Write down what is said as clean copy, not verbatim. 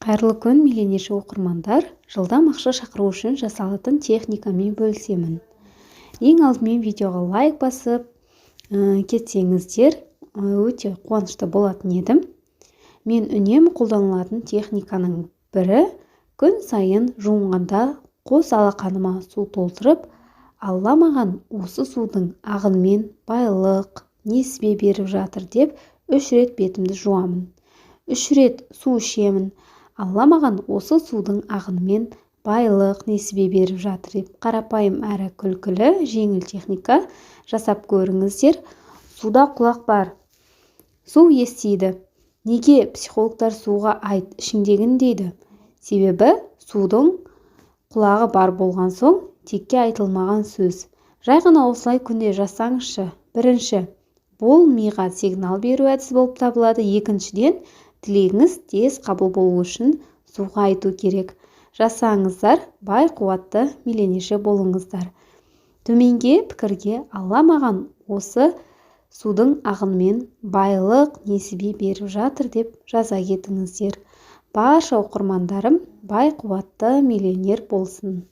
Қайырлы күн, миллионерші оқырмандар. Жылдам ақша шақыру үшін жасалатын техникамен бөлісемін. Ең алдымен видеоға лайк басып кетсеңіздер, өте қуанышты болатын едім. Мен үнемі қолданылатын техниканың бірі күн сайын жуынғанда қос алақаныма су толтырып, Алла маған осы судың ағынымен байлық, несібе беріп жатыр деп 3 рет бетімді жуамын. 3 рет су ішемін. Алла маған осы судың ағынымен байлық, несібе беріп жатыр деп қарапайым әрі күлкілі жеңіл техника жасап көріңіздер. Суда құлақ бар. Су естиді. Неге психологтар суға айт ішіңдегін дейді? Себебі судың құлағы бар болған соң текке айтылмаған сөз. Жай ғана осылай күнде жасаңызшы. Бірінші, бұл миға сигнал беру әдісі болып табылады. Екіншіден, тілегіңіз тез қабыл болу үшін суға айту керек. Жасаңыздар, бай қуатты миллионерші болыңыздар. Төменге пікірге Алла маған осы судың ағынымен байлық, несібе беріп жатыр деп жаза кетіңіздер. Барша оқырмандарым бай қуатты миллионер болсын.